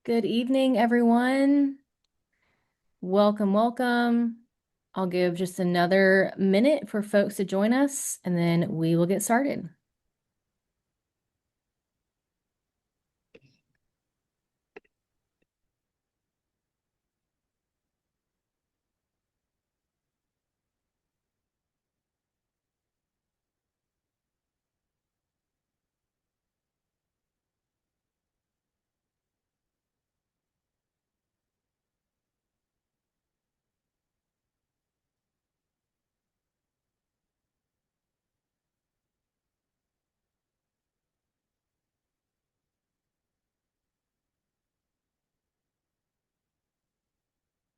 Good evening, everyone. Welcome, welcome. I'll give just another minute for folks to join us, and then we will get started.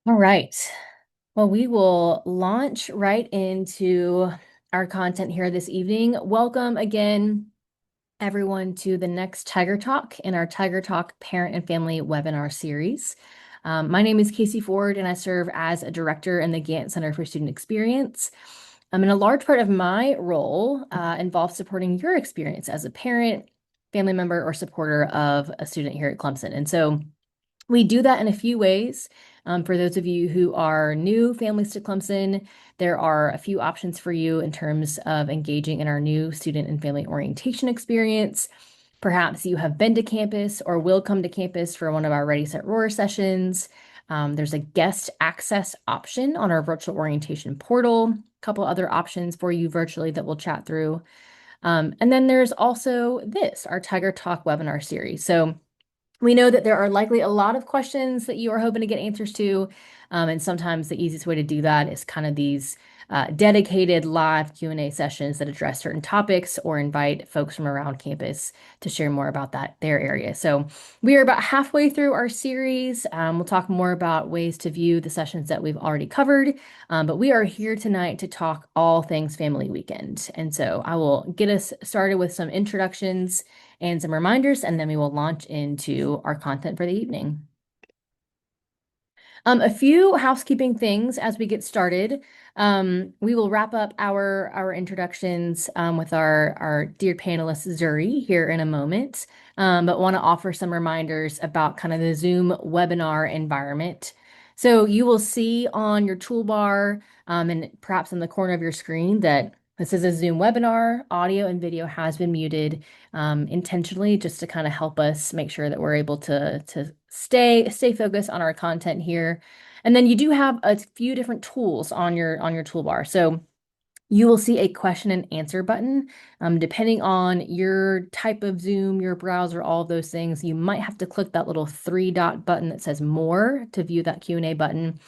All right. Well, we will launch right into our content here this evening. Welcome again, everyone, to the next Tiger Talk in our Tiger Talk Parent and Family webinar series. My name is Casey Ford, and I serve as a director in the Gantt Center for Student Experience. And a large part of my role involves supporting your experience as a parent, family member, or supporter of a student here at Clemson. And so we do that in a few ways. For those of you who are new families to Clemson, there are a few options for you in terms of engaging in our new student and family orientation experience. Perhaps you have been to campus or will come to campus for one of our Ready, Set, Roar sessions. There's a guest access option on our virtual orientation portal, a couple other options for you virtually that we'll chat through. And then there's also this, our Tiger Talk webinar series. So we know that there are likely a lot of questions that you are hoping to get answers to, and sometimes the easiest way to do that is kind of these dedicated live Q&A sessions that address certain topics or invite folks from around campus to share more about their area. So we are about halfway through our series. We'll talk more about ways to view the sessions that we've already covered, but we are here tonight to talk all things Family Weekend. And so I will get us started with some introductions and some reminders, and then we will launch into our content for the evening. A few housekeeping things as we get started. We will wrap up our introductions with our dear panelist Zuri here in a moment, but want to offer some reminders about kind of the Zoom webinar environment. So you will see on your toolbar and perhaps in the corner of your screen that this is a Zoom webinar. Audio and video has been muted intentionally just to kind of help us make sure that we're able to stay focused on our content here. And then you do have a few different tools on your toolbar. So you will see a question and answer button. Depending on your type of Zoom, your browser, all of those things, you might have to click that little three dot button that says more to view that Q&A button.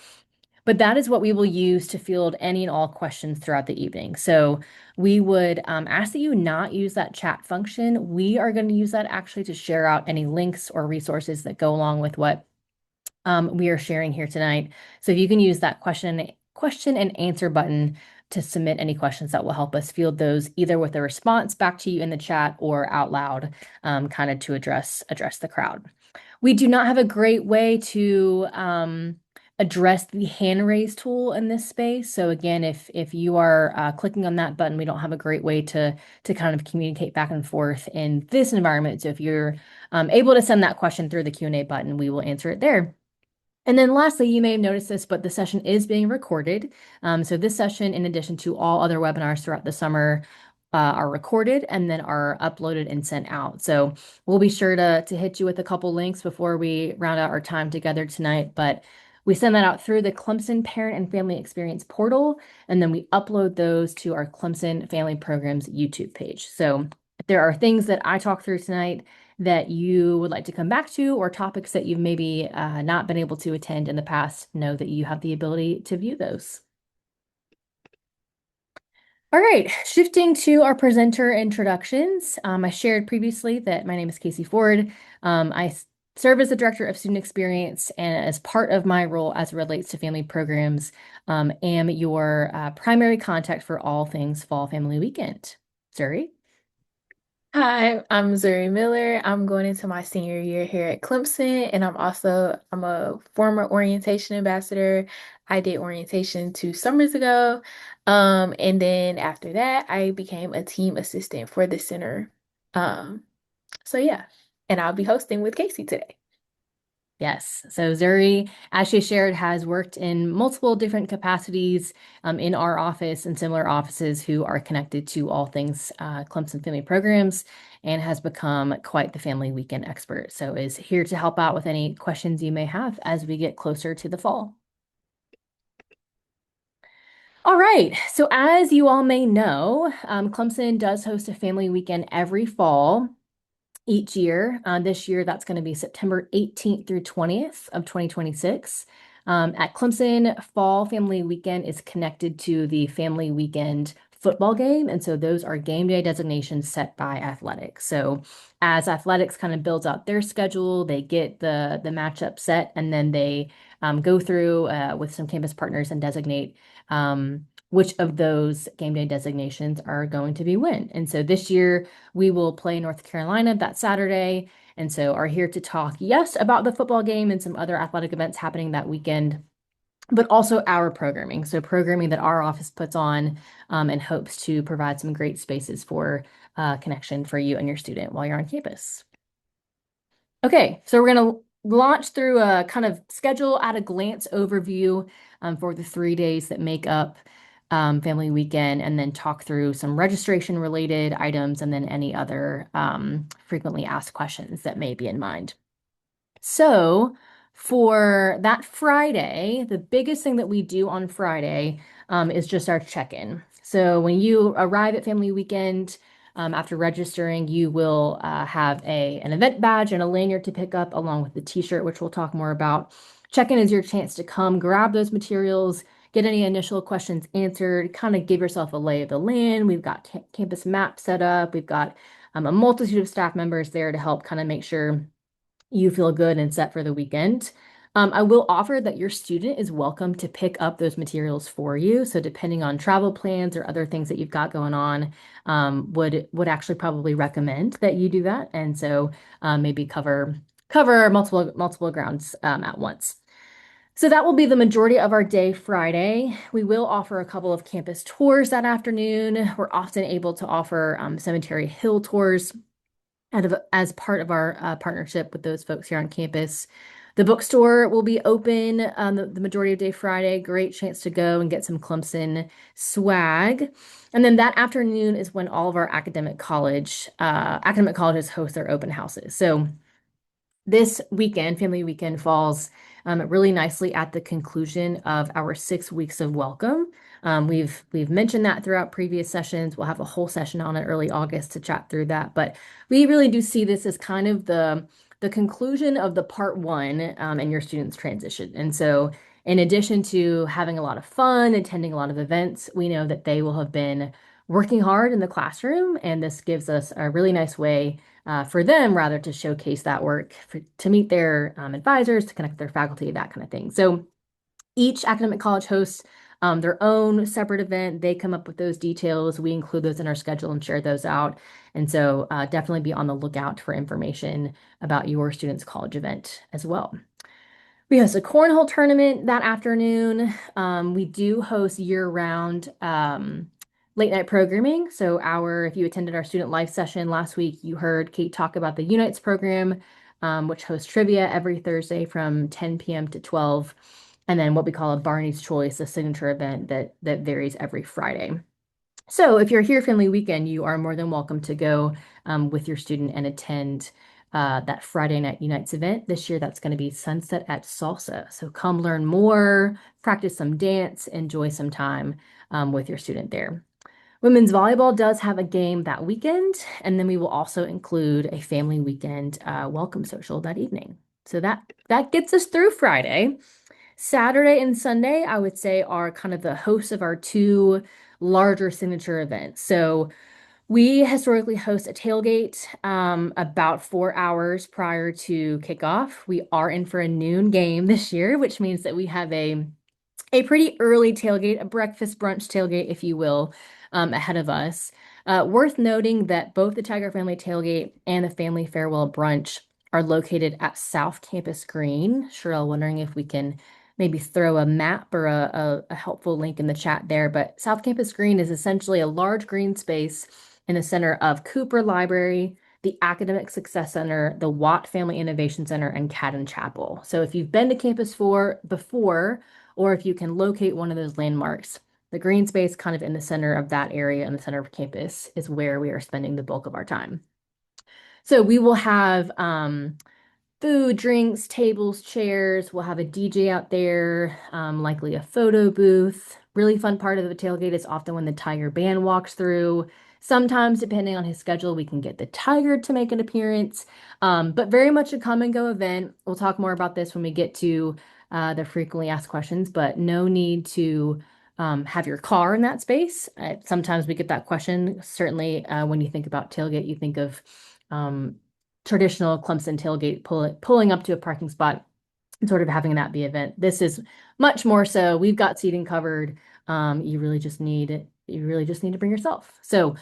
But that is what we will use to field any and all questions throughout the evening. So we would ask that you not use that chat function. We are going to use that actually to share out any links or resources that go along with what we are sharing here tonight. So if you can use that question and answer button to submit any questions that will help us field those either with a response back to you in the chat or out loud, kind of to address the crowd. We do not have a great way to address the hand raise tool in this space. So again, if you are clicking on that button, we don't have a great way to kind of communicate back and forth in this environment. So if you're able to send that question through the Q&A button, we will answer it there. And then lastly, you may have noticed this, but the session is being recorded. So this session, in addition to all other webinars throughout the summer, are recorded and then are uploaded and sent out. So we'll be sure to hit you with a couple links before we round out our time together tonight. But we send that out through the Clemson Parent and Family Experience portal, and then we upload those to our Clemson Family Programs YouTube page. So if there are things that I talk through tonight that you would like to come back to, or topics that you've maybe not been able to attend in the past, know that you have the ability to view those. All right, shifting to our presenter introductions. I shared previously that my name is Casey Ford. I serve as the Director of Student Experience, and as part of my role as it relates to family programs, am your primary contact for all things Fall Family Weekend. Zuri? Hi, I'm Zuri Miller. I'm going into my senior year here at Clemson, and I'm a former orientation ambassador. I did orientation 2 summers ago. And then after that, I became a team assistant for the center. Um, so yeah, and I'll be hosting with Casey today. Yes. So Zuri, as she shared, has worked in multiple different capacities in our office and similar offices who are connected to all things Clemson family programs and has become quite the family weekend expert. So is here to help out with any questions you may have as we get closer to the fall. All right. So as you all may know, Clemson does host a family weekend every fall each year. This year, that's going to be September 18th through 20th of 2026. At Clemson, Fall Family Weekend is connected to the Family Weekend football game. And so those are game day designations set by athletics. So as athletics kind of builds out their schedule, they get the matchup set, and then they go through with some campus partners and designate which of those game day designations are going to be when. And so this year, we will play North Carolina that Saturday, and so are here to talk, yes, about the football game and some other athletic events happening that weekend, but also our programming. So programming that our office puts on and hopes to provide some great spaces for connection for you and your student while you're on campus. Okay, so we're going to launch through a kind of schedule at a glance overview for the 3 days that make up Family Weekend, and then talk through some registration related items and then any other frequently asked questions that may be in mind. So, for that Friday, the biggest thing that we do on Friday is just our check-in. So, when you arrive at Family Weekend, after registering, you will have an event badge and a lanyard to pick up along with the t-shirt, which we'll talk more about. Check-in is your chance to come grab those materials, get any initial questions answered, kind of give yourself a lay of the land. We've got campus map set up. We've got a multitude of staff members there to help kind of make sure you feel good and set for the weekend. I will offer that your student is welcome to pick up those materials for you. So depending on travel plans or other things that you've got going on, would actually probably recommend that you do that. And so maybe cover multiple grounds at once. So that will be the majority of our day Friday. We will offer a couple of campus tours that afternoon. We're often able to offer Cemetery Hill tours as part of our partnership with those folks here on campus. The bookstore will be open the majority of day Friday. Great chance to go and get some Clemson swag. And then that afternoon is when all of our academic colleges host their open houses. So this weekend, Family Weekend, falls really nicely at the conclusion of our 6 weeks of welcome. We've mentioned that throughout previous sessions. We'll have a whole session on it early August to chat through that. But we really do see this as kind of the conclusion of the part one in your students' transition. And so in addition to having a lot of fun, attending a lot of events, we know that they will have been working hard in the classroom, and this gives us a really nice way for them rather to showcase that work to meet their advisors, to connect with their faculty, that kind of thing. So each academic college hosts their own separate event. They come up with those details. We include those in our schedule and share those out. And so definitely be on the lookout for information about your student's college event as well. We host a cornhole tournament that afternoon. We do host year-round late night programming. So if you attended our student life session last week, you heard Kate talk about the Unites program, which hosts trivia every Thursday from 10 p.m. to 12, and then what we call a Barney's Choice, a signature event that varies every Friday. So if you're here Family Weekend, you are more than welcome to go with your student and attend that Friday Night Unites event. This year, that's going to be Sunset at Salsa. So come learn more, practice some dance, enjoy some time with your student there. Women's volleyball does have a game that weekend, and then we will also include a family weekend welcome social that evening. So that gets us through Friday. Saturday and Sunday, I would say, are kind of the hosts of our two larger signature events. So we historically host a tailgate about 4 hours prior to kickoff. We are in for a noon game this year, which means that we have a pretty early tailgate, a breakfast brunch tailgate, if you will, ahead of us. Worth noting that both the Tiger Family Tailgate and the Family Farewell Brunch are located at South Campus Green. Cheryl, wondering if we can maybe throw a map or a helpful link in the chat there. But South Campus Green is essentially a large green space in the center of Cooper Library, the Academic Success Center, the Watt Family Innovation Center, and Cadden Chapel. So if you've been to campus for before, or if you can locate one of those landmarks, the green space kind of in the center of that area in the center of campus is where we are spending the bulk of our time. So we will have food, drinks, tables, chairs. We'll have a DJ out there, likely a photo booth. Really fun part of the tailgate is often when the Tiger Band walks through. Sometimes, depending on his schedule, we can get the Tiger to make an appearance. But very much a come and go event. We'll talk more about this when we get to the frequently asked questions, but no need to have your car in that space. Sometimes we get that question. Certainly, when you think about tailgate, you think of um, traditional Clemson tailgate pulling up to a parking spot and sort of having that be event. This is much more so. We've got seating covered. You really just need to bring yourself. So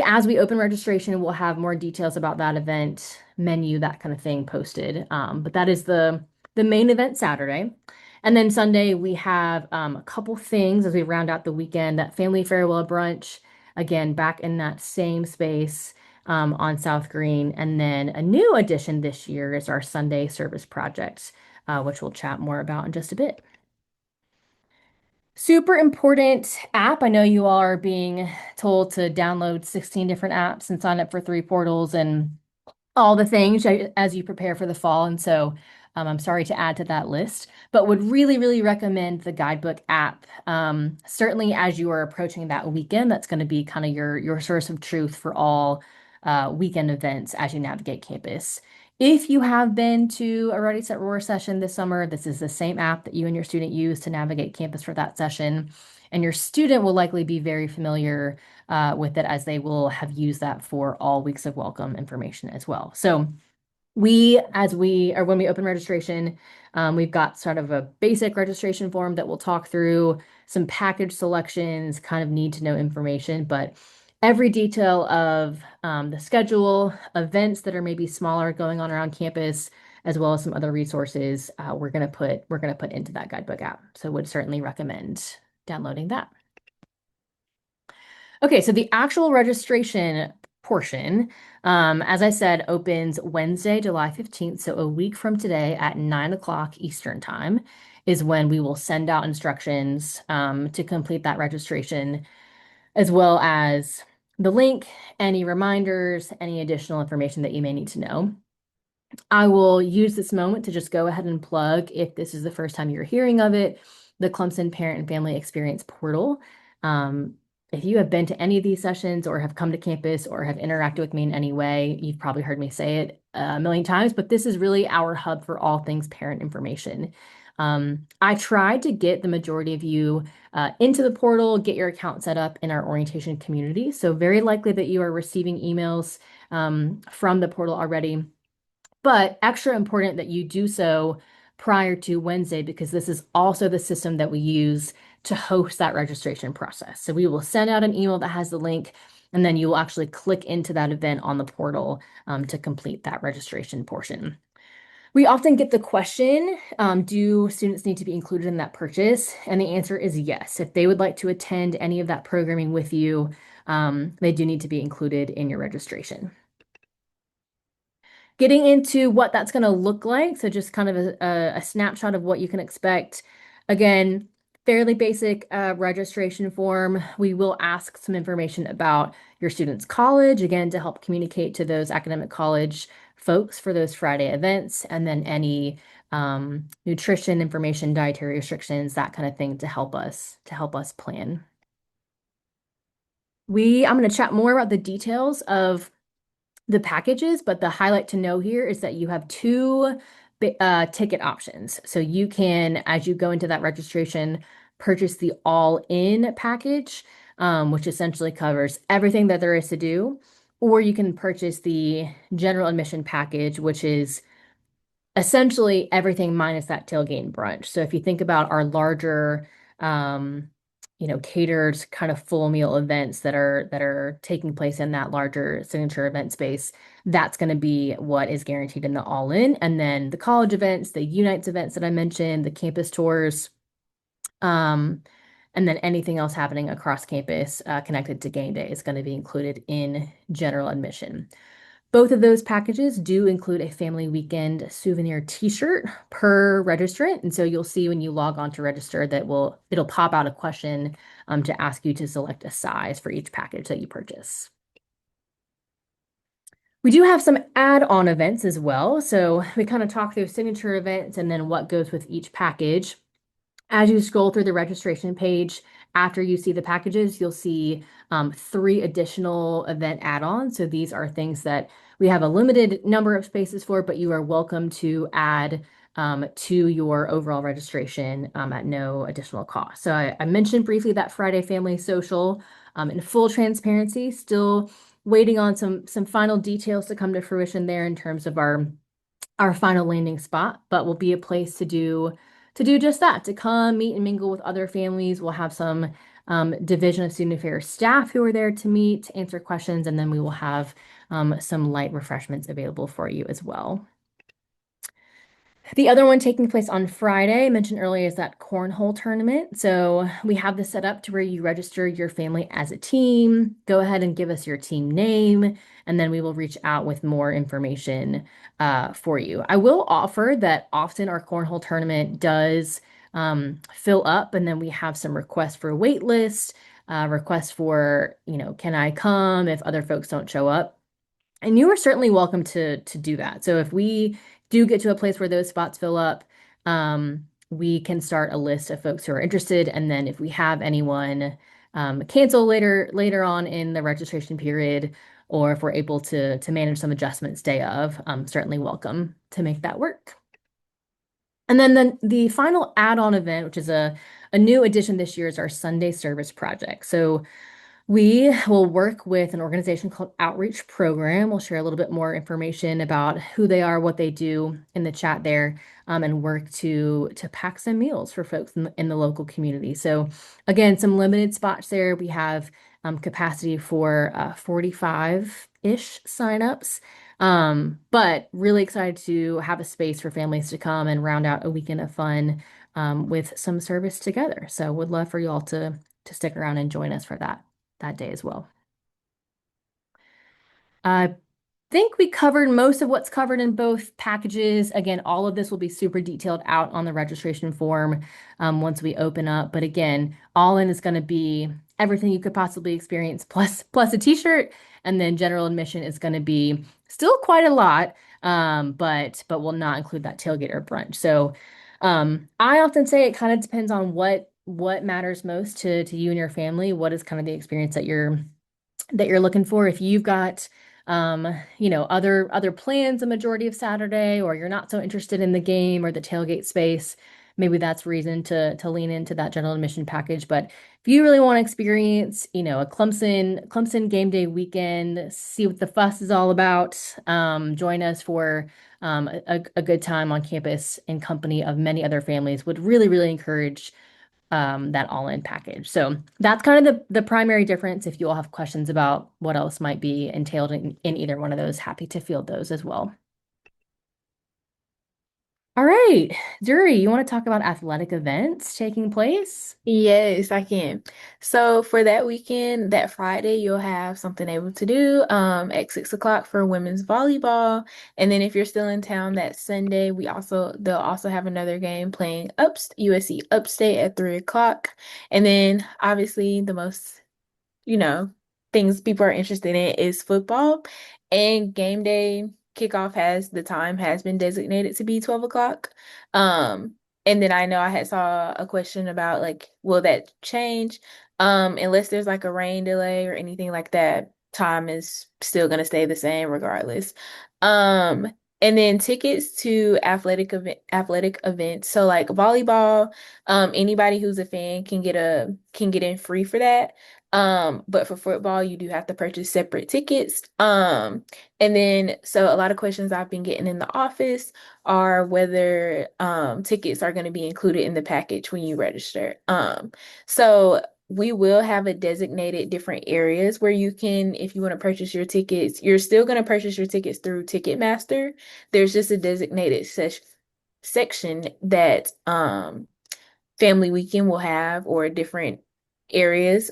as we open registration, we'll have more details about that event, menu, that kind of thing posted. But that is the main event Saturday. And then Sunday, we have a couple things as we round out the weekend. That family farewell brunch, again, back in that same space on South Green. And then a new addition this year is our Sunday service project, which we'll chat more about in just a bit. Super important app. I know you all are being told to download 16 different apps and sign up for 3 portals and all the things as you prepare for the fall. And so I'm sorry to add to that list, but would really, really recommend the guidebook app. Certainly as you are approaching that weekend, that's going to be kind of your source of truth for all weekend events as you navigate campus. If you have been to a Ready Set Roar session this summer, this is the same app that you and your student use to navigate campus for that session. And your student will likely be very familiar with it as they will have used that for all weeks of welcome information as well. So when we open registration, we've got sort of a basic registration form that we'll talk through some package selections, kind of need to know information, but every detail of the schedule, events that are maybe smaller going on around campus, as well as some other resources, we're gonna put into that guidebook app. So would certainly recommend downloading that. Okay, so the actual registration portion, as I said, opens Wednesday, July 15th. So a week from today at 9 o'clock Eastern time is when we will send out instructions to complete that registration, as well as the link, any reminders, any additional information that you may need to know. I will use this moment to just go ahead and plug, if this is the first time you're hearing of it, the Clemson Parent and Family Experience Portal. Um, if you have been to any of these sessions or have come to campus or have interacted with me in any way, you've probably heard me say it a million times, but this is really our hub for all things parent information. I tried to get the majority of you into the portal, get your account set up in our orientation community. So very likely that you are receiving emails from the portal already. But extra important that you do so prior to Wednesday because this is also the system that we use to host that registration process. So we will send out an email that has the link, and then you will actually click into that event on the portal to complete that registration portion. We often get the question, do students need to be included in that purchase? And the answer is yes. If they would like to attend any of that programming with you, they do need to be included in your registration. Getting into what that's going to look like, so just kind of a snapshot of what you can expect. Again, fairly basic registration form. We will ask some information about your student's college, again, to help communicate to those academic college folks for those Friday events, and then any nutrition information, dietary restrictions, that kind of thing to help us plan. I'm going to chat more about the details of the packages, but the highlight to know here is that you have two ticket options. So you can, as you go into that registration, purchase the all-in package, which essentially covers everything that there is to do, or you can purchase the general admission package, which is essentially everything minus that tailgate and brunch. So if you think about our larger, catered kind of full meal events that are taking place in that larger signature event space, that's going to be what is guaranteed in the all-in. And then the college events, the Unites events that I mentioned, the campus tours, um, and then anything else happening across campus connected to game day is going to be included in general admission. Both of those packages do include a family weekend souvenir t-shirt per registrant. And so you'll see when you log on to register that it'll pop out a question to ask you to select a size for each package that you purchase. We do have some add-on events as well. So we kind of talk through signature events and then what goes with each package. As you scroll through the registration page, after you see the packages, you'll see three additional event add-ons. So these are things that we have a limited number of spaces for, but you are welcome to add to your overall registration at no additional cost. So I mentioned briefly that Friday Family Social. In full transparency, still waiting on some final details to come to fruition there in terms of our final landing spot, but will be a place to do just that, to come meet and mingle with other families. We'll have some Division of Student Affairs staff who are there to meet, answer questions, and then we will have some light refreshments available for you as well. The other one taking place on Friday, I mentioned earlier, is that cornhole tournament. So we have this set up to where you register your family as a team. Go ahead and give us your team name, and then we will reach out with more information for you. I will offer that often our cornhole tournament does fill up, and then we have some requests for wait list, requests for, can I come if other folks don't show up? And you are certainly welcome to do that. So if we do get to a place where those spots fill up, we can start a list of folks who are interested. And then if we have anyone cancel later on in the registration period, or if we're able to manage some adjustments day of, certainly welcome to make that work. And then the final add-on event, which is a new addition this year, is our Sunday service project. So we will work with an organization called Outreach Program. We'll share a little bit more information about who they are, what they do in the chat there, and work to pack some meals for folks in the local community. So again, some limited spots there. We have capacity for 45-ish signups. But really excited to have a space for families to come and round out a weekend of fun with some service together. So would love for you all to stick around and join us for that day as well. I think we covered most of what's covered in both packages. Again, all of this will be super detailed out on the registration form once we open up. But again, all in is going to be everything you could possibly experience plus a t-shirt, and then general admission is going to be still quite a lot, but will not include that tailgate or brunch. So I often say it kind of depends on what matters most to you and your family. What is kind of the experience that you're looking for. If you've got other plans the majority of Saturday, or you're not so interested in the game or the tailgate space, maybe that's reason to lean into that general admission package. But if you really want to experience, a Clemson game day weekend, see what the fuss is all about, join us for a good time on campus in company of many other families. Would really, really encourage that all-in package. So that's kind of the primary difference. If you all have questions about what else might be entailed in either one of those, happy to field those as well. All right, Zuri, you want to talk about athletic events taking place? Yes, I can. So for that weekend, that Friday, you'll have something able to do at 6 o'clock for women's volleyball. And then if you're still in town that Sunday, they'll also have another game playing USC Upstate at 3 o'clock. And then obviously the most you know, things people are interested in is football. And game day the time has been designated to be 12 o'clock. Um, and then I know I had saw a question about like, will that change? Unless there's like a rain delay or anything like that, time is still gonna stay the same regardless. Um, and then tickets to athletic events. So like volleyball, anybody who's a fan can get in free for that. But for football, you do have to purchase separate tickets. And then so a lot of questions I've been getting in the office are whether tickets are going to be included in the package when you register. So we will have a designated different areas where you can, if you want to purchase your tickets, you're still going to purchase your tickets through Ticketmaster. There's just a designated section that Family Weekend will have, or different areas.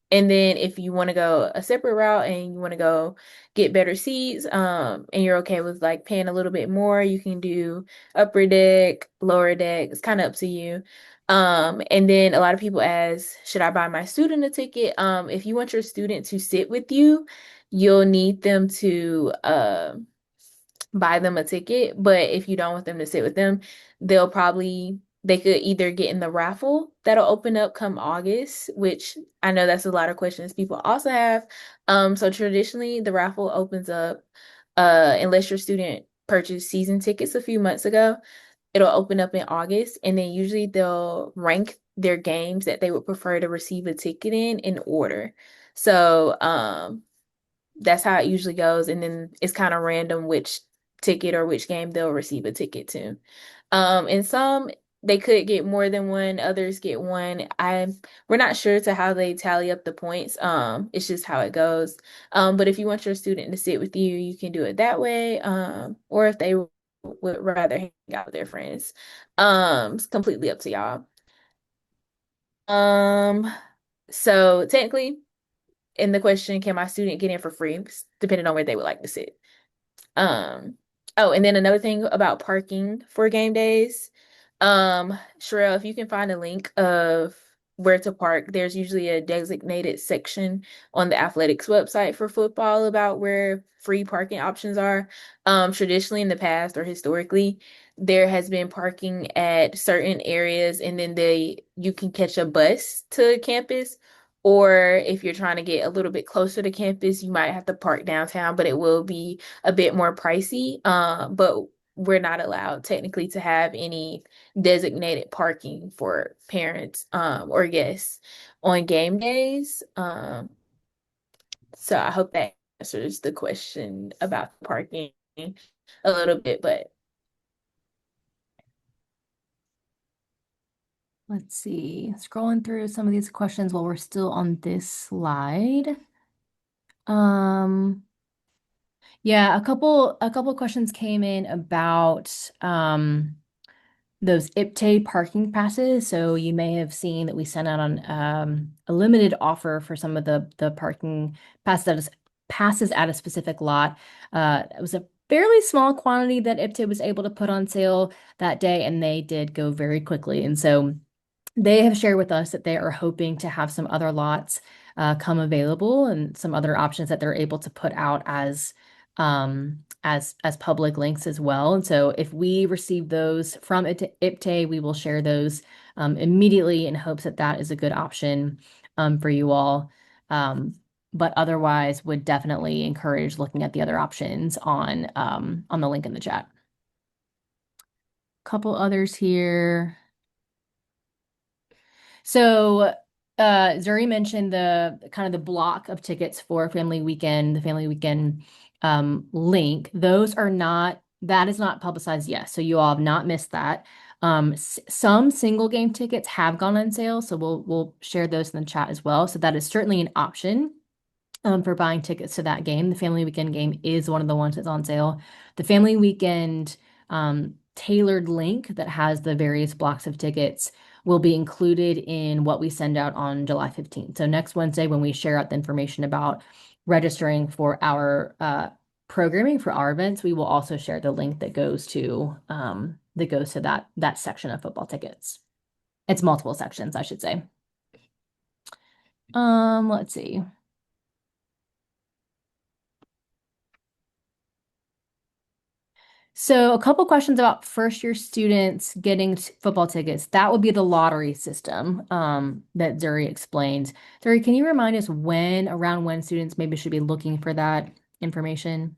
And then if you want to go a separate route and you want to go get better seats, and you're okay with like paying a little bit more, you can do upper deck, lower deck. It's kind of up to you. And then a lot of people ask, should I buy my student a ticket? If you want your student to sit with you, you'll need them to buy them a ticket. But if you don't want them to sit with them, they could either get in the raffle that'll open up come August, which I know that's a lot of questions people also have. So traditionally the raffle opens up unless your student purchased season tickets a few months ago, it'll open up in August, and then usually they'll rank their games that they would prefer to receive a ticket in order. So that's how it usually goes. And then it's kind of random which ticket or which game they'll receive a ticket to. And some they could get more than one, others get one. We're not sure to how they tally up the points. It's just how it goes. But if you want your student to sit with you, you can do it that way. Or if they would rather hang out with their friends. It's completely up to y'all. Um, so technically in the question, can my student get in for free? Depending on where they would like to sit. Um, oh, and then another thing about parking for game days. Sherelle, if you can find a link of where to park, there's usually a designated section on the athletics website for football about where free parking options are. Traditionally in the past or historically, there has been parking at certain areas, and then you can catch a bus to campus. Or if you're trying to get a little bit closer to campus, you might have to park downtown, but it will be a bit more pricey. But we're not allowed technically to have any designated parking for parents or guests on game days. So I hope that answers the question about parking a little bit, but Let's see. Scrolling through some of these questions while we're still on this slide. Um, yeah, a couple questions came in about those IPTAY parking passes. So you may have seen that we sent out on a limited offer for some of the parking passes at a specific lot. It was a fairly small quantity that IPTAY was able to put on sale that day, and they did go very quickly. And so they have shared with us that they are hoping to have some other lots come available and some other options that they're able to put out as public links as well. And so if we receive those from IPTAY, we will share those immediately in hopes that that is a good option for you all. But otherwise, would definitely encourage looking at the other options on the link in the chat. Couple others here. So, Zuri mentioned the kind of the block of tickets for Family Weekend, the Family Weekend link. That is not publicized yet. So you all have not missed that. Some single game tickets have gone on sale, so we'll share those in the chat as well. So that is certainly an option for buying tickets to that game. The Family Weekend game is one of the ones that's on sale. The Family Weekend tailored link that has the various blocks of tickets will be included in what we send out on July 15th. So next Wednesday, when we share out the information about registering for our programming for our events, we will also share the link that goes to that section of football tickets. It's multiple sections, I should say. Let's see. So a couple questions about first year students getting football tickets. That would be the lottery system that Zuri explained. Zuri, can you remind us around when students maybe should be looking for that information?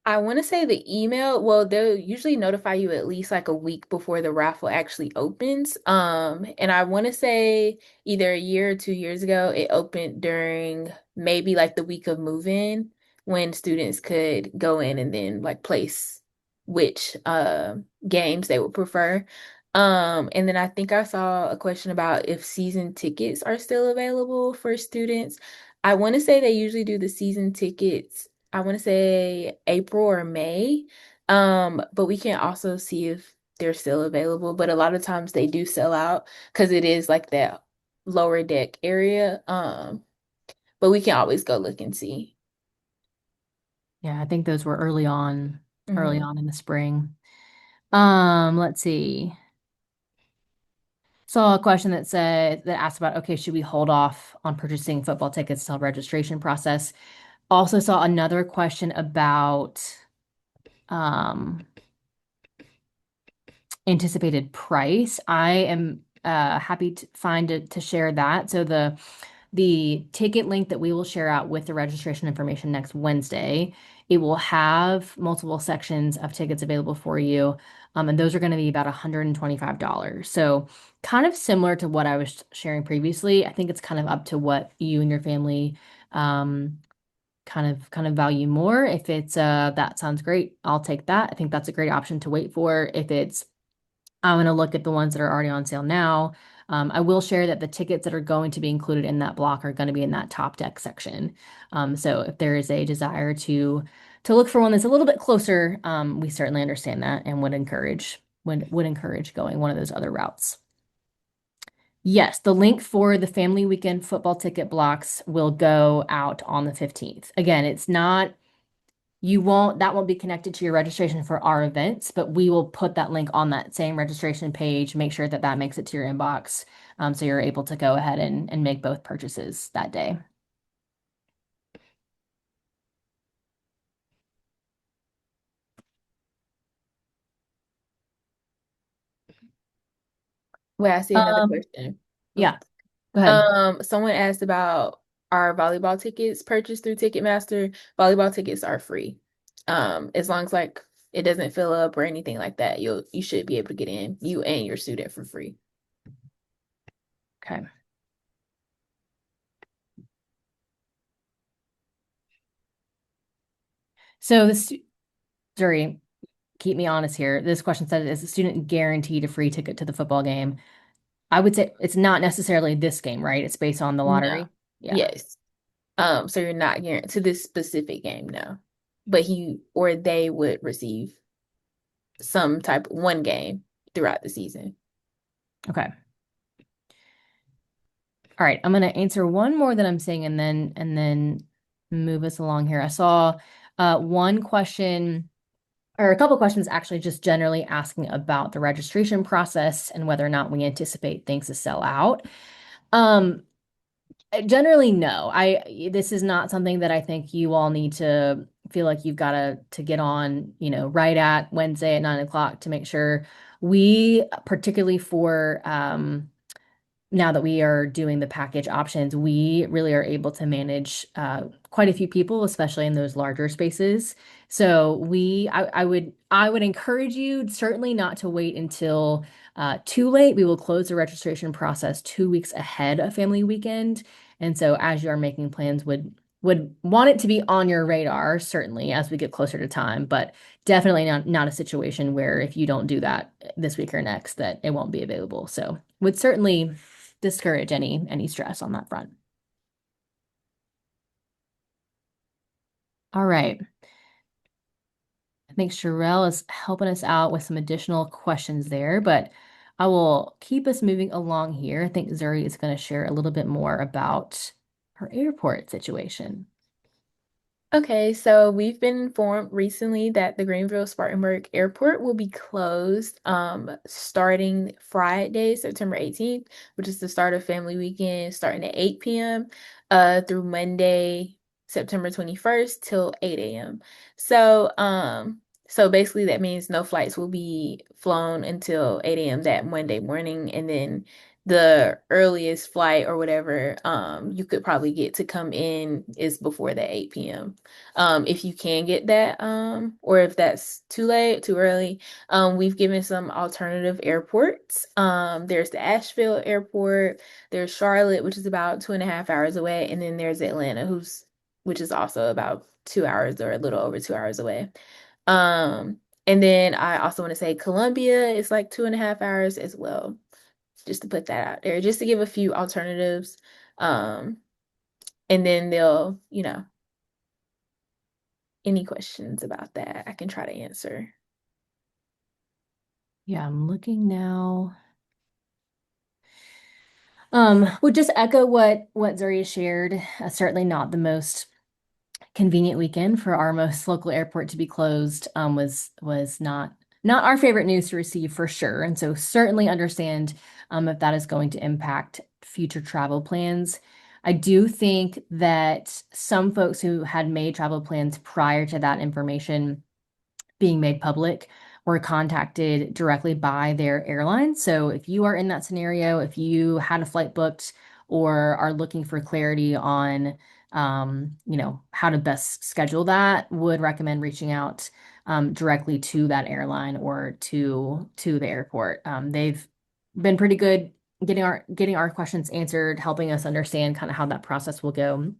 I want to say the email, well, they'll usually notify you at least like a week before the raffle actually opens. And I want to say either a year or 2 years ago, it opened during maybe like the week of move-in when students could go in and then like place which games they would prefer. And then I think I saw a question about if season tickets are still available for students. I want to say they usually do the season tickets, I want to say April or May. But we can also see if they're still available. But a lot of times they do sell out because it is like that lower deck area. but we can always go look and see. Yeah, I think those were early Hmm. on in the spring. Let's see. Saw a question that asked about, okay, should we hold off on purchasing football tickets till registration process? Also saw another question about um anticipated price. I am happy to to share that. So the ticket link that we will share out with the registration information next Wednesday, it will have multiple sections of tickets available for you. And those are going to be about $125. So kind of similar to what I was sharing previously. I think it's kind of up to what you and your family um, kind of value more. If it's that sounds great, I'll take that. I think that's a great option to wait for. If it's I'm going to look at the ones that are already on sale now. I will share that the tickets that are going to be included in that block are going to be in that top deck section. So if there is a desire to look for one that's a little bit closer, we certainly understand that and would encourage going one of those other routes. Yes, the link for the family weekend football ticket blocks will go out on the 15th. Again, it's not that won't be connected to your registration for our events, but we will put that link on that same registration page, make sure that that makes it to your inbox, so you're able to go ahead and make both purchases that day. Wait, I see another Um, question. yeah, go ahead. Someone asked about our volleyball tickets purchased through Ticketmaster. Volleyball tickets are free. As long as like it doesn't fill up or anything like that, you should be able to get in, you and your student for free. Okay. So sorry, keep me honest here. This question said, is the student guaranteed a free ticket to the football game? I would say it's not necessarily this game, right? It's based on the No. lottery. Yeah. Yes. So you're not guaranteed to this specific game, no. But he or they would receive some type one game throughout the season. Okay. All right, I'm gonna answer one more that I'm seeing and then move us along here. I saw one question or a couple questions actually just generally asking about the registration process and whether or not we anticipate things to sell out. Um, Generally, no. This is not something that I think you all need to feel like you've got to get on, right at Wednesday at 9 o'clock to make sure we, particularly for now that we are doing the package options, we really are able to manage quite a few people, especially in those larger spaces. So I would encourage you certainly not to wait until too late. We will close the registration process 2 weeks ahead of Family Weekend, and so as you are making plans, would want it to be on your radar certainly as we get closer to time, but definitely not a situation where if you don't do that this week or next, that it won't be available. So would certainly discourage any stress on that front. All right. I think Sherelle is helping us out with some additional questions there, but I will keep us moving along here. I think Zuri is going to share a little bit more about her airport situation. Okay, so we've been informed recently that the Greenville Spartanburg Airport will be closed starting Friday, September 18th, which is the start of Family Weekend, starting at 8 p.m. Through Monday, September 21st till 8 a.m. So basically that means no flights will be flown until 8 a.m. that Monday morning, and then the earliest flight or whatever you could probably get to come in is before the 8 p.m. If you can get that, or if that's too late, too early, we've given some alternative airports. There's the Asheville Airport, there's Charlotte, which is about 2.5 hours away, and then there's Atlanta, which is also about 2 hours or a little over 2 hours away. And then I also want to say Columbia is like 2.5 hours as well, just to put that out there, just to give a few alternatives. Um, and then they'll, any questions about that, I can try to answer. Yeah, I'm looking now. Would just echo what Zuri shared. Certainly not the most convenient weekend for our most local airport to be closed. Was not our favorite news to receive for sure, and so certainly understand if that is going to impact future travel plans. I do think that some folks who had made travel plans prior to that information being made public were contacted directly by their airline. So if you are in that scenario, if you had a flight booked or are looking for clarity on, how to best schedule that, would recommend reaching out directly to that airline or to the airport. They've been pretty good getting our questions answered, helping us understand kind of how that process will go.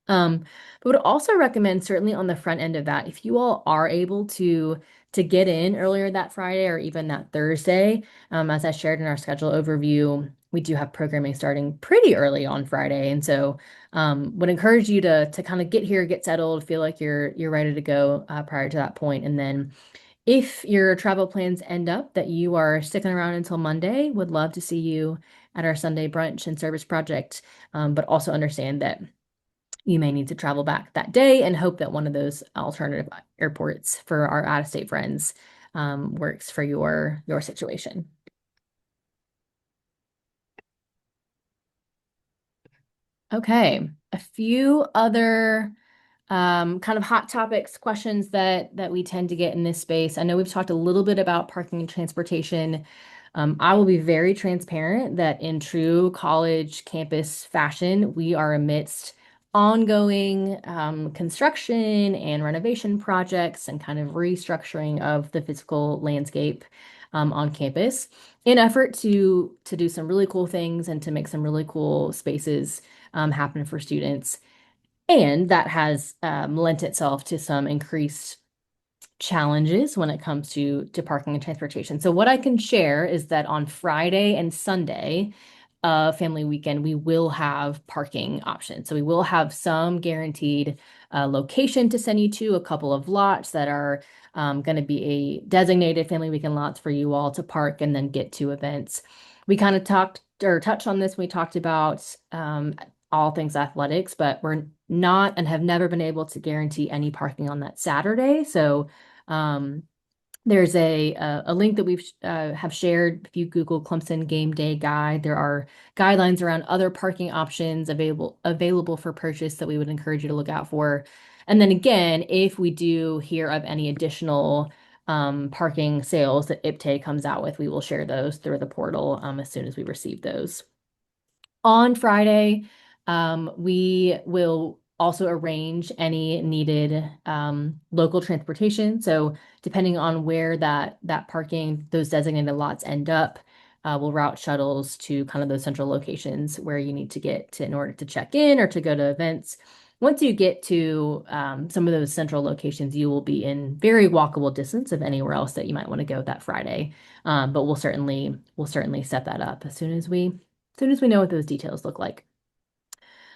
But would also recommend certainly on the front end of that, if you all are able to get in earlier that Friday or even that Thursday, as I shared in our schedule overview, we do have programming starting pretty early on Friday, and so would encourage you to kind of get here, get settled, feel like you're ready to go prior to that point, and then if your travel plans end up that you are sticking around until Monday, would love to see you at our Sunday brunch and service project, but also understand that you may need to travel back that day and hope that one of those alternative airports for our out-of-state friends works for your situation. Okay, a few other kind of hot topics, questions that we tend to get in this space. I know we've talked a little bit about parking and transportation. I will be very transparent that in true college campus fashion, we are amidst ongoing construction and renovation projects and kind of restructuring of the physical landscape on campus in effort to do some really cool things and to make some really cool spaces happen for students. And that has lent itself to some increased challenges when it comes to parking and transportation. So what I can share is that on Friday and Sunday, family weekend, we will have parking options. So we will have some guaranteed location to send you to, a couple of lots that are going to be a designated family weekend lots for you all to park and then get to events. We kind of talked or touched on this. We talked about all things athletics, but we're not and have never been able to guarantee any parking on that Saturday. So um, there's a link that we've have shared. If you Google Clemson Game Day Guide, there are guidelines around other parking options available for purchase that we would encourage you to look out for. And then again, if we do hear of any additional parking sales that IPTE comes out with, we will share those through the portal as soon as we receive those. On Friday, we will also arrange any needed local transportation. So depending on where that parking, those designated lots end up, we'll route shuttles to kind of those central locations where you need to get to in order to check in or to go to events. Once you get to some of those central locations, you will be in very walkable distance of anywhere else that you might want to go that Friday. But we'll certainly set that up as soon as we know what those details look like.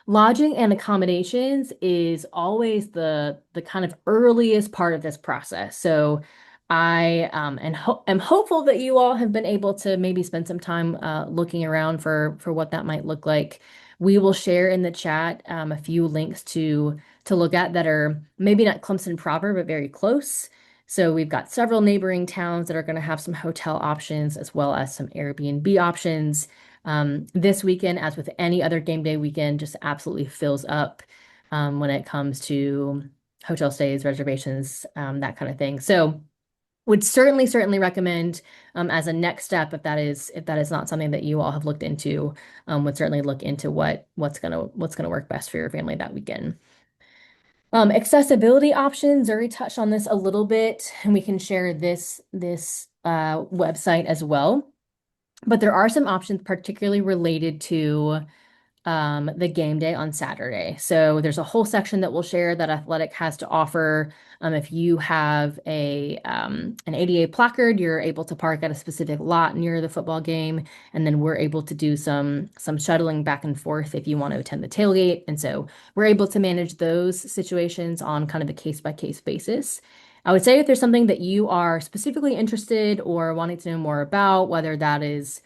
Lodging and accommodations is always the kind of earliest part of this process. So I am hopeful that you all have been able to maybe spend some time looking around for what that might look like. We will share in the chat a few links to look at that are maybe not Clemson proper, but very close. So we've got several neighboring towns that are going to have some hotel options as well as some Airbnb options. This weekend, as with any other game day weekend, just absolutely fills up when it comes to hotel stays, reservations, that kind of thing. So would certainly recommend as a next step if that is not something that you all have looked into, would certainly look into what's gonna work best for your family that weekend. Accessibility options, Zuri touched on this a little bit, and we can share this website as well. But there are some options particularly related to the game day on Saturday. So there's a whole section that we'll share that Athletic has to offer. If you have an ADA placard, you're able to park at a specific lot near the football game, and then we're able to do some shuttling back and forth if you want to attend the tailgate. And so we're able to manage those situations on kind of a case-by-case basis. I would say if there's something that you are specifically interested or wanting to know more about, whether that is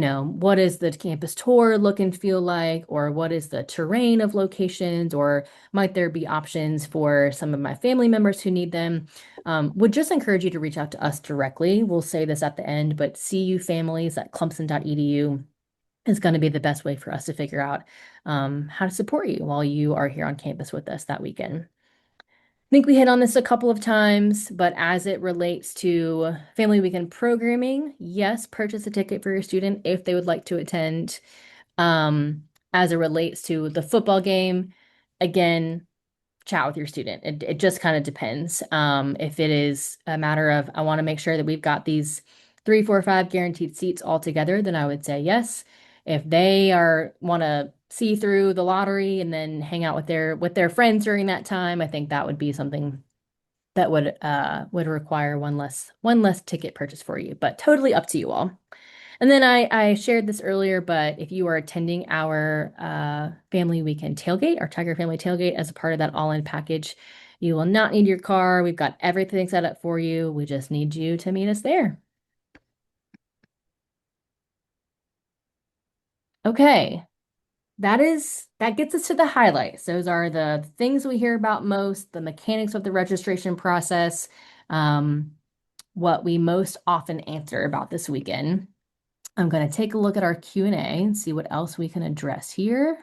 what is the campus tour look and feel like, or what is the terrain of locations, or might there be options for some of my family members who need them? Would just encourage you to reach out to us directly. We'll say this at the end, but cufamilies at clemson.edu is going to be the best way for us to figure out how to support you while you are here on campus with us that weekend. I think we hit on this a couple of times, but as it relates to family weekend programming, yes, purchase a ticket for your student if they would like to attend. As it relates to the football game, again, chat with your student. It just kind of depends. If it is a matter of, I want to make sure that we've got these 3, 4, 5 guaranteed seats all together, then I would say yes. If they are want to see through the lottery and then hang out with their friends during that time, I think that would be something that would require one less ticket purchase for you, but totally up to you all. And then I shared this earlier, but if you are attending our family weekend tailgate, our Tiger Family Tailgate, as a part of that all-in package, you will not need your car. We've got everything set up for you. We just need you to meet us there. Okay, that gets us to the highlights. Those are the things we hear about most, the mechanics of the registration process, um, what we most often answer about this weekend. I'm going to take a look at our Q&A and see what else we can address here.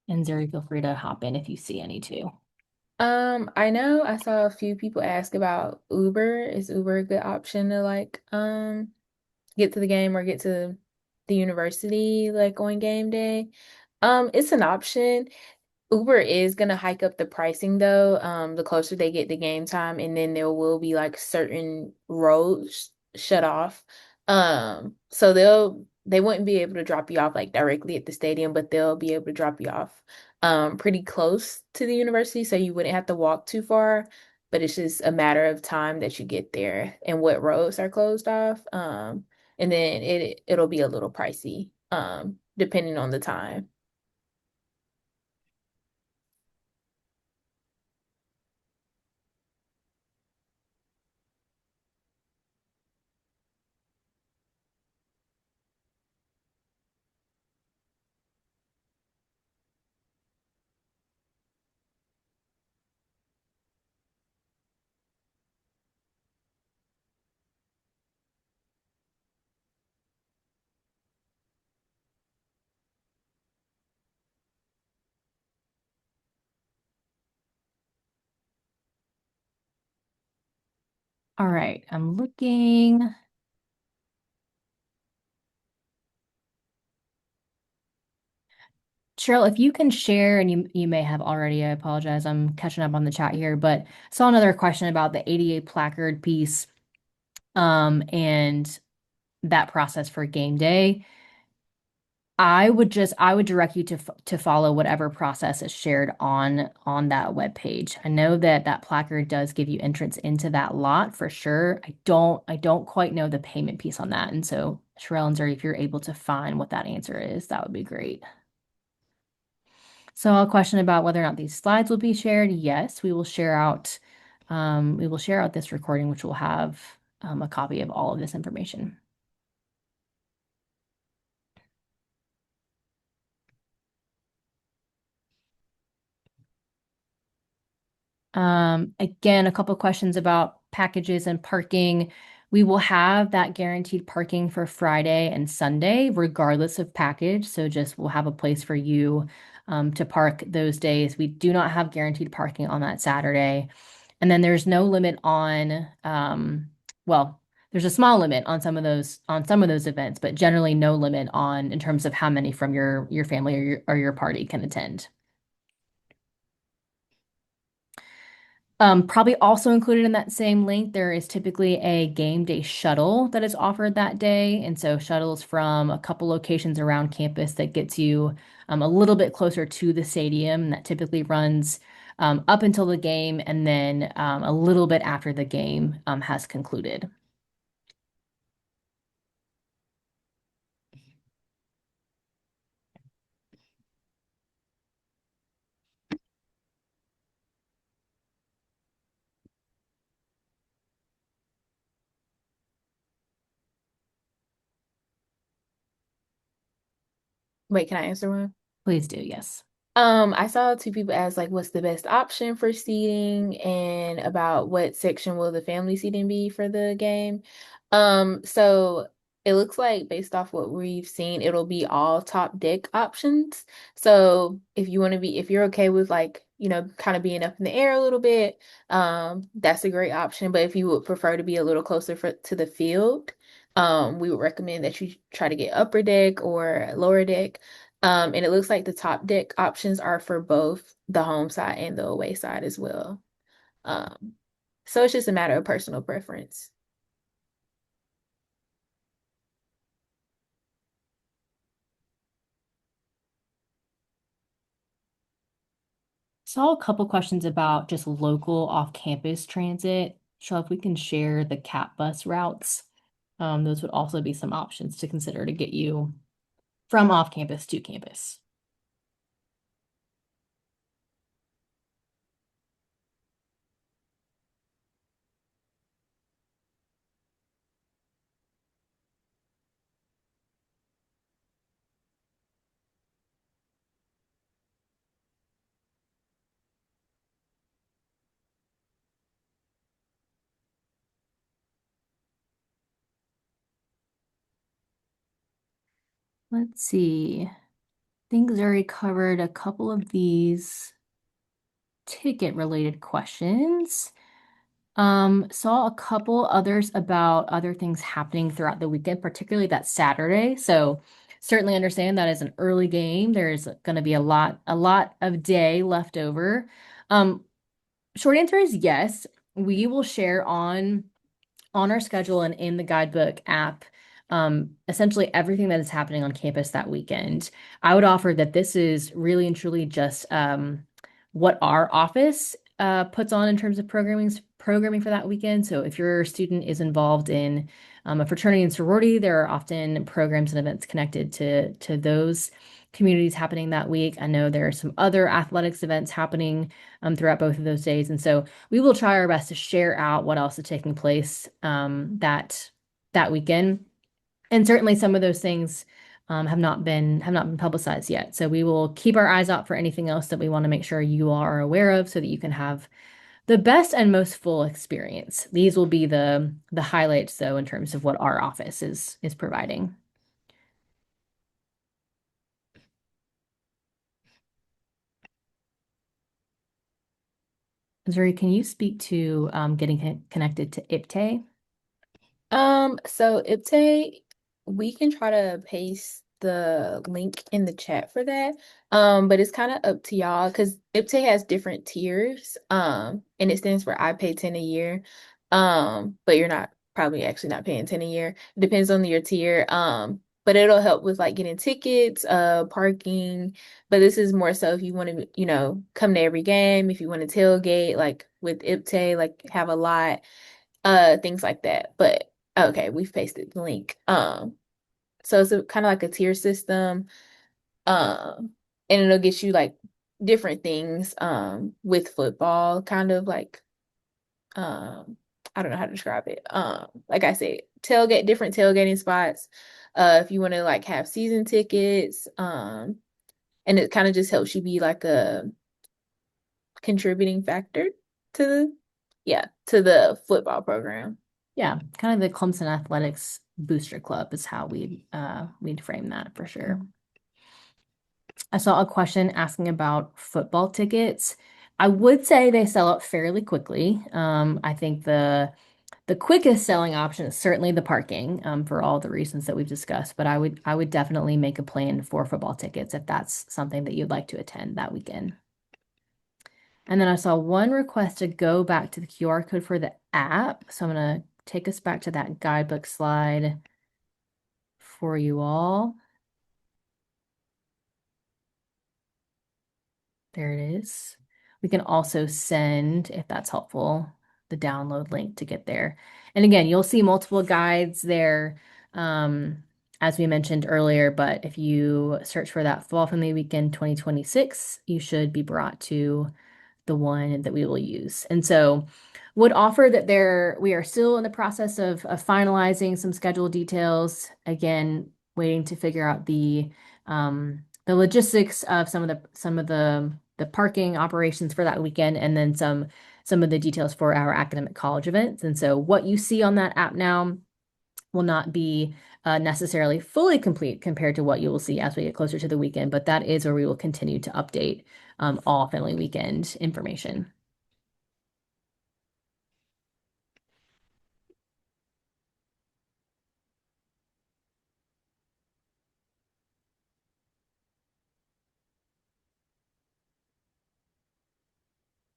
And Zuri, feel free to hop in if you see any too. I know I saw a few people ask about Uber. Is Uber a good option to get to the game or get to the university like on game day? It's an option. Uber is gonna hike up the pricing though, the closer they get to game time, and then there will be like certain roads shut off. So they wouldn't be able to drop you off like directly at the stadium, but they'll be able to drop you off pretty close to the university, so you wouldn't have to walk too far. But it's just a matter of time that you get there and what roads are closed off. And then it'll be a little pricey, depending on the time. All right, I'm looking. Cheryl, if you can share, and you may have already, I apologize, I'm catching up on the chat here, but saw another question about the ADA placard piece, and that process for game day. I would direct you to follow whatever process is shared on that web page. I know that that placard does give you entrance into that lot for sure. I don't quite know the payment piece on that. And so, Sherelle and Zuri, if you're able to find what that answer is, that would be great. So a question about whether or not these slides will be shared. Yes, we will share out this recording, which will have a copy of all of this information. Again, a couple questions about packages and parking. We will have that guaranteed parking for Friday and Sunday, regardless of package. So just we'll have a place for you to park those days. We do not have guaranteed parking on that Saturday. And then there's no limit on, well, there's a small limit on some of those events, but generally no limit on in terms of how many from your family or your party can attend. Probably also included in that same link, there is typically a game day shuttle that is offered that day. And so shuttles from a couple locations around campus that gets you a little bit closer to the stadium. That typically runs up until the game and then a little bit after the game has concluded. Wait, can I answer one? Please do, yes. I saw two people ask like what's the best option for seating and about what section will the family seating be for the game. So it looks like based off what we've seen, it'll be all top deck options. So if you're okay with like, kind of being up in the air a little bit, that's a great option. But if you would prefer to be a little closer to the field, we would recommend that you try to get upper deck or lower deck. And it looks like the top deck options are for both the home side and the away side as well. Um, so it's just a matter of personal preference. Saw a couple questions about just local off-campus transit. So if we can share the CAT bus routes, those would also be some options to consider to get you from off-campus to campus. Let's see. I think Zuri covered a couple of these ticket-related questions. Saw a couple others about other things happening throughout the weekend, particularly that Saturday. So certainly understand that as an early game, there's going to be a lot of day left over. Um, Short answer is yes. We will share on our schedule and in the guidebook app, essentially everything that is happening on campus that weekend. I would offer that this is really and truly just what our office puts on in terms of programming for that weekend. So if your student is involved in a fraternity and sorority, there are often programs and events connected to those communities happening that week. I know there are some other athletics events happening throughout both of those days, and so we will try our best to share out what else is taking place that weekend. And certainly some of those things have not been publicized yet. So we will keep our eyes out for anything else that we want to make sure you all are aware of so that you can have the best and most full experience. These will be the highlights though in terms of what our office is providing. Zuri, can you speak to getting connected to IPTE? So Ipte, we can try to paste the link in the chat for that. But it's kind of up to y'all because Ipte has different tiers. And it stands for I pay 10 a year. But you're not probably actually not paying 10 a year. It depends on your tier. But it'll help with like getting tickets, parking. But this is more so if you want to, come to every game, if you want to tailgate, like with Ipte, like have a lot things like that. But okay, we've pasted the link. So it's kind of like a tier system. And it'll get you like different things with football, kind of like I don't know how to describe it. Like I said, different tailgating spots. If you want to like have season tickets, and it kind of just helps you be like a contributing factor to to the football program. Yeah, kind of the Clemson Athletics Booster Club is how we'd frame that for sure. I saw a question asking about football tickets. I would say they sell out fairly quickly. I think the quickest selling option is certainly the parking, for all the reasons that we've discussed. But I would definitely make a plan for football tickets if that's something that you'd like to attend that weekend. And then I saw one request to go back to the QR code for the app. So I'm gonna take us back to that guidebook slide for you all. There it is. We can also send, if that's helpful, the download link to get there. And again, you'll see multiple guides there, as we mentioned earlier. But if you search for that Fall Family Weekend 2026, you should be brought to the one that we will use. And so would offer that we are still in the process of finalizing some schedule details. Again, waiting to figure out the the logistics of some of the parking operations for that weekend, and then some of the details for our academic college events. And so what you see on that app now will not be necessarily fully complete compared to what you will see as we get closer to the weekend, but that is where we will continue to update all family weekend information.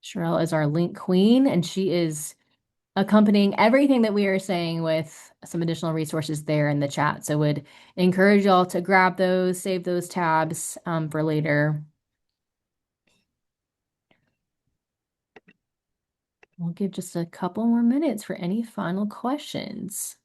Sherelle is our link queen, and she is accompanying everything that we are saying with some additional resources there in the chat. So would encourage y'all to grab those, save those tabs for later. We'll give just a couple more minutes for any final questions.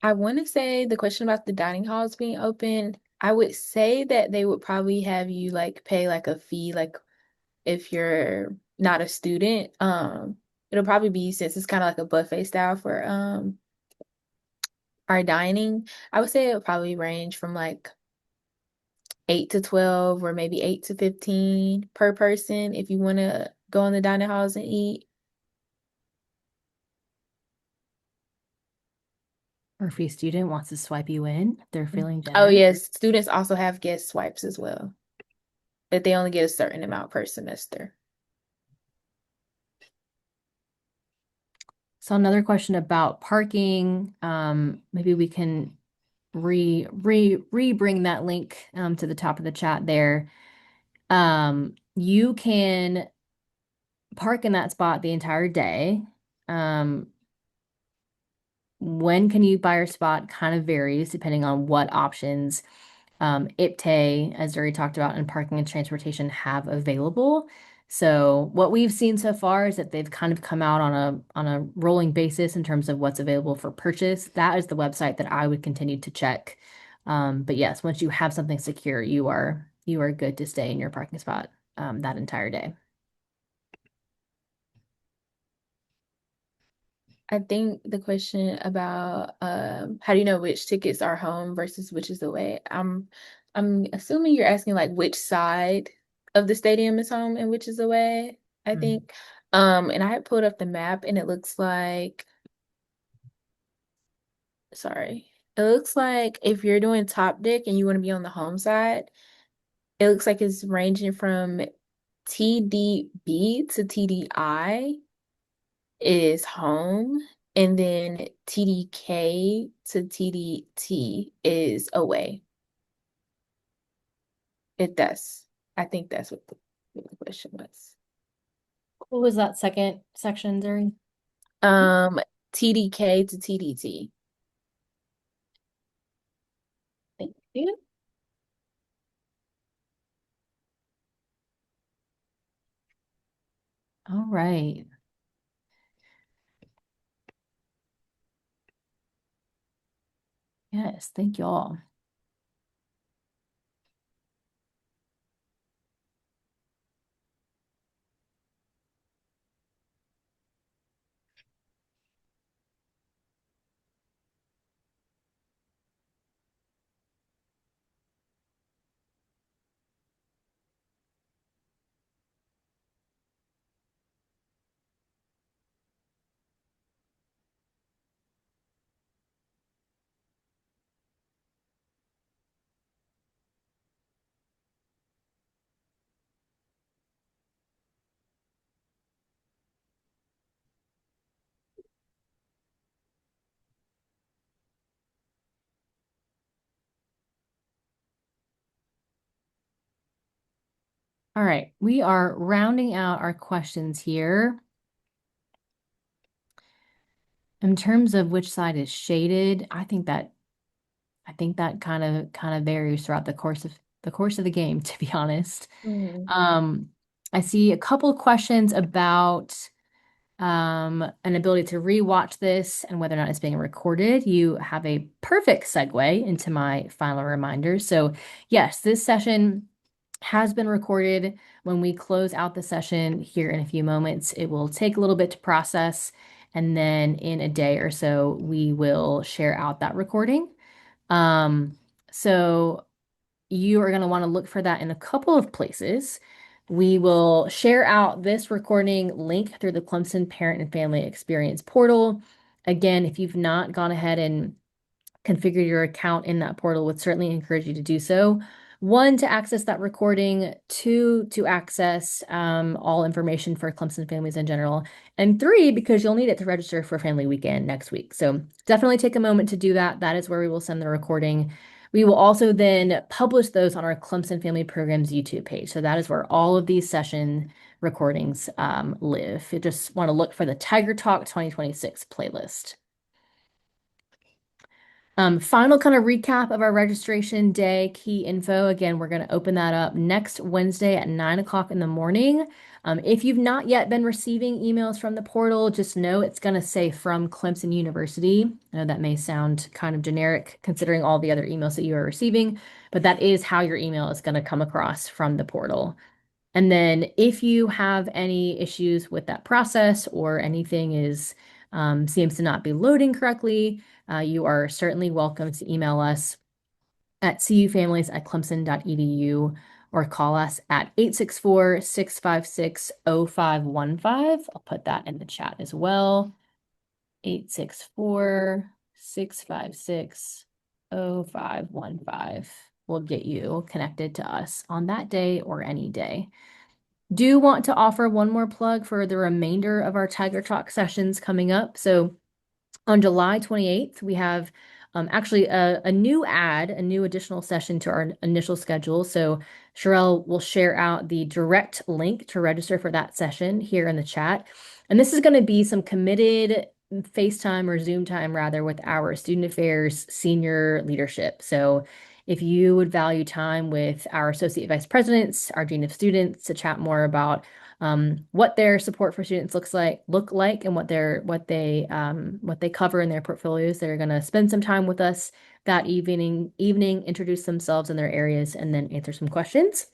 I want to say the question about the dining halls being open, I would say that they would probably have you like pay like a fee, like if you're not a student. It'll probably be since it's kind of like a buffet style for our dining. I would say it would probably range from like 8 to 12 or maybe 8 to 15 per person if you want to go in the dining halls and eat. Or if a student wants to swipe you in, if they're feeling Oh, generous. yes, students also have guest swipes as well, that they only get a certain amount per semester. So another question about parking. Maybe we can bring that link to the top of the chat there. You can park in that spot the entire day. Um, when can you buy your spot kind of varies depending on what options IPTE, as Zuri talked about, and parking and transportation have available. So what we've seen so far is that they've kind of come out on a rolling basis in terms of what's available for purchase. That is the website that I would continue to check. But yes, once you have something secure, you are good to stay in your parking spot that entire day. I think the question about how do you know which tickets are home versus which is away? I'm assuming you're asking like which side of the stadium is home and which is away, I Mhm. think. And I had pulled up the map and it looks like, sorry. It looks like if you're doing top deck and you want to be on the home side, it looks like it's ranging from TDB to TDI is home, and then TDK to TDT is away. It does. I think that's what the question was. What was that second section, Zuri? Um, TDK to TDT. Thank you. All right. Yes, thank you all. All right, we are rounding out our questions here. In terms of which side is shaded, I think that I think that kind of varies throughout the course of the game, to be honest. Mhm. Um, I see a couple of questions about an ability to rewatch this and whether or not it's being recorded. You have a perfect segue into my final reminder. So, yes, this session has been recorded. When we close out the session here in a few moments, it will take a little bit to process. And then in a day or so, we will share out that recording. Um, so you are going to want to look for that in a couple of places. We will share out this recording link through the Clemson Parent and Family Experience portal. Again, if you've not gone ahead and configure your account in that portal, would certainly encourage you to do so. One, to access that recording. Two, to access all information for Clemson families in general. And three, because you'll need it to register for Family Weekend next week. So definitely take a moment to do that. That is where we will send the recording. We will also then publish those on our Clemson Family Programs YouTube page. So that is where all of these session recordings live. You just want to look for the Tiger Talk 2026 playlist. Final kind of recap of our registration day key info. Again, we're going to open that up next Wednesday at 9 o'clock in the morning. If you've not yet been receiving emails from the portal, just know it's going to say from Clemson University. I know that may sound kind of generic considering all the other emails that you are receiving, but that is how your email is going to come across from the portal. And then if you have any issues with that process or anything seems to not be loading correctly, you are certainly welcome to email us at cufamilies@clemson.edu or call us at 864-656-0515. I'll put that in the chat as well. 864-656-0515 will get you connected to us on that day or any day. Do want to offer one more plug for the remainder of our Tiger Talk sessions coming up. So on July 28th, we have actually a new additional session to our initial schedule. So Sherelle will share out the direct link to register for that session here in the chat. And this is going to be some committed FaceTime or Zoom time rather with our student affairs senior leadership. So if you would value time with our associate vice presidents, our dean of students to chat more about what their support for students look like and what they cover in their portfolios. They're going to spend some time with us that evening, introduce themselves in their areas, and then answer some questions.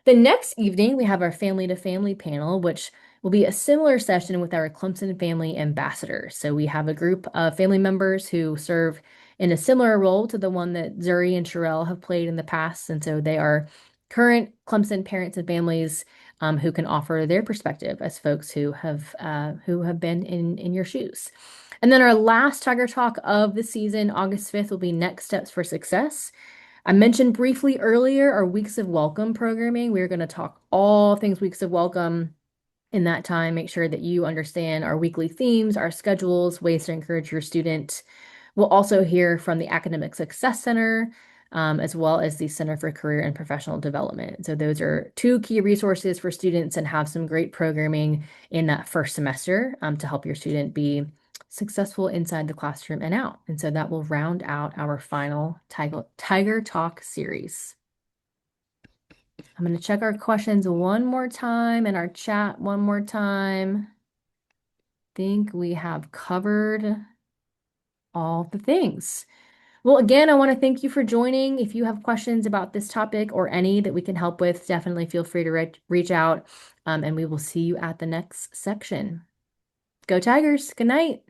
The next evening, we have our family to family panel, which will be a similar session with our Clemson family ambassadors. So we have a group of family members who serve in a similar role to the one that Zuri and Sherelle have played in the past. And so they are current Clemson parents and families who can offer their perspective as folks who have been in your shoes. And then our last Tiger Talk of the season, August 5th, will be Next Steps for Success. I mentioned briefly earlier our Weeks of Welcome programming. We're going to talk all things Weeks of Welcome in that time. Make sure that you understand our weekly themes, our schedules, ways to encourage your student. We'll also hear from the Academic Success Center, as well as the Center for Career and Professional Development. So those are two key resources for students and have some great programming in that first semester to help your student be successful inside the classroom and out. And so that will round out our final Tiger Talk series. I'm going to check our questions one more time and our chat one more time. Think we have covered all the things. Well, again, I want to thank you for joining. If you have questions about this topic or any that we can help with, definitely feel free to reach out, and we will see you at the next section. Go Tigers. Good night.